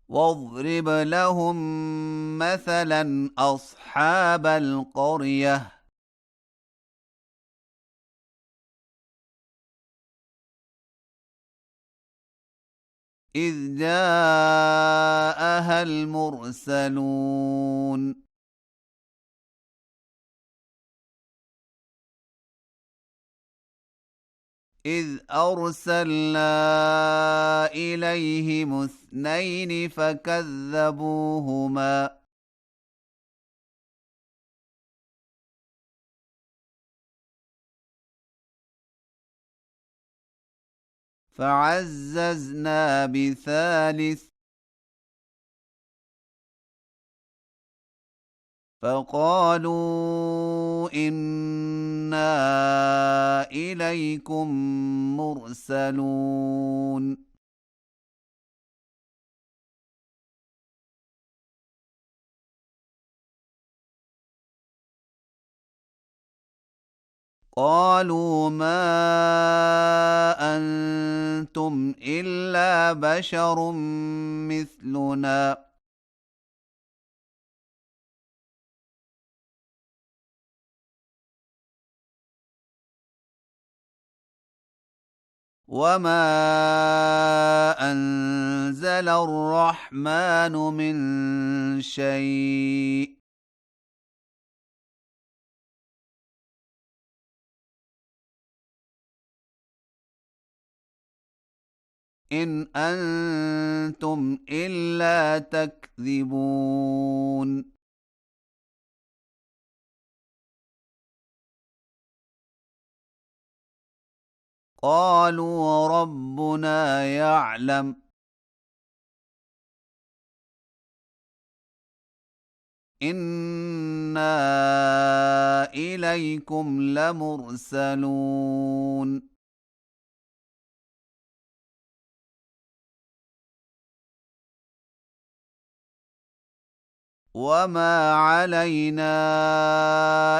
واضرب لهم مثلا أصحاب القرية إذ جاءها المرسلون إذ أرسلنا إليهم اثنين فكذبوهما فعززنا بثالث فقالوا إنا إليكم مرسلون قالوا ما أنتم إلا بشر مثلنا وما أنزل الرحمن من شيء إن أنتم إلا تكذبون قالوا ربنا يعلم إنا إليكم لمرسلون وما علينا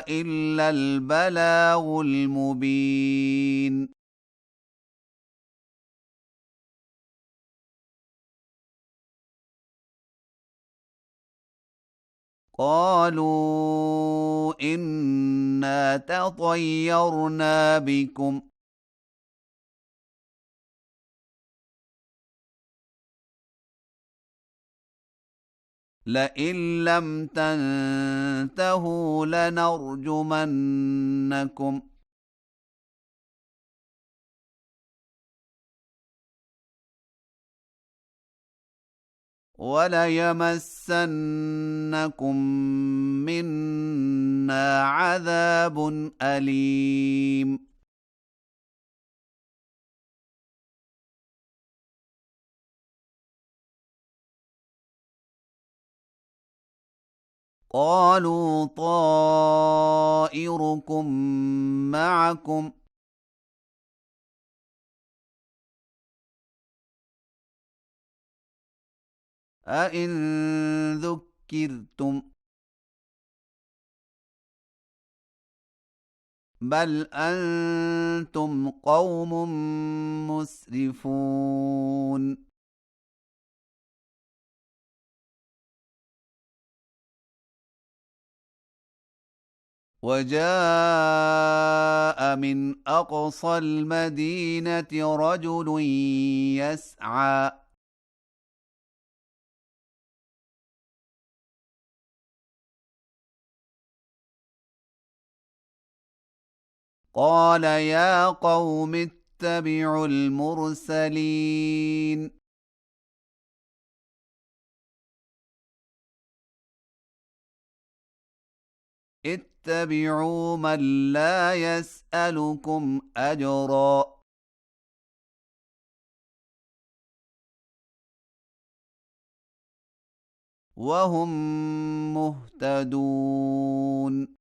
إلا البلاغ المبين قالوا إنا تطيرنا بكم لئن لم تنتهوا لنرجمنكم وليمسنكم منا عذاب أليم قالوا طائركم معكم أئن ذكرتم بل أنتم قوم مسرفون وجاء من أقصى المدينة رجل يسعى قال يا قوم اتبعوا المرسلين اتبعوا من لا يسألكم أجرا وهم مهتدون